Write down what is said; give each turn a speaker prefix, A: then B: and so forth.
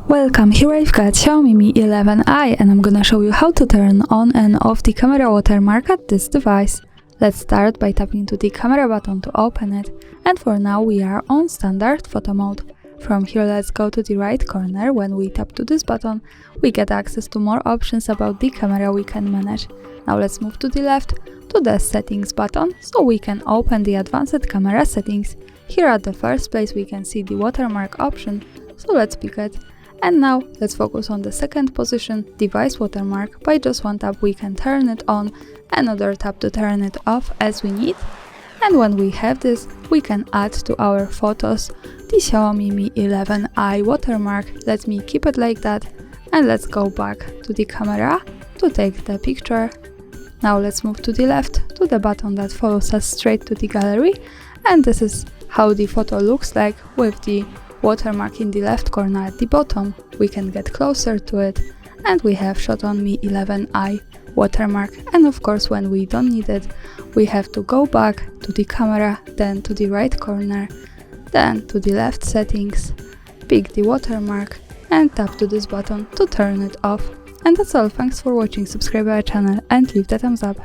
A: Welcome, here I've got Xiaomi Mi 11i and I'm gonna show you how to turn on and off the camera watermark at this device. Let's start by tapping into the camera button to open it, and for now we are on standard photo mode. From here let's go to the right corner. When we tap to this button we get access to more options about the camera we can manage. Now let's move to the left to the settings button so we can open the advanced camera settings. Here at the first place we can see the watermark option, so let's pick it. And now let's focus on the second position, device watermark. By just one tap we can turn it on, another tap to turn it off as we need. And when we have this, we can add to our photos the Xiaomi Mi 11i watermark. Let me keep it like that, and let's go back to the camera to take the picture. Now let's move to the left to the button that follows us straight to the gallery, and this is how the photo looks like with the watermark in the left corner at the bottom. We can get closer to it and we have shot on Mi 11i watermark, and of course when we don't need it we have to go back to the camera, then to the right corner, then to the left settings, pick the watermark and tap to this button to turn it off. And that's all, thanks for watching, subscribe our channel and leave the thumbs up.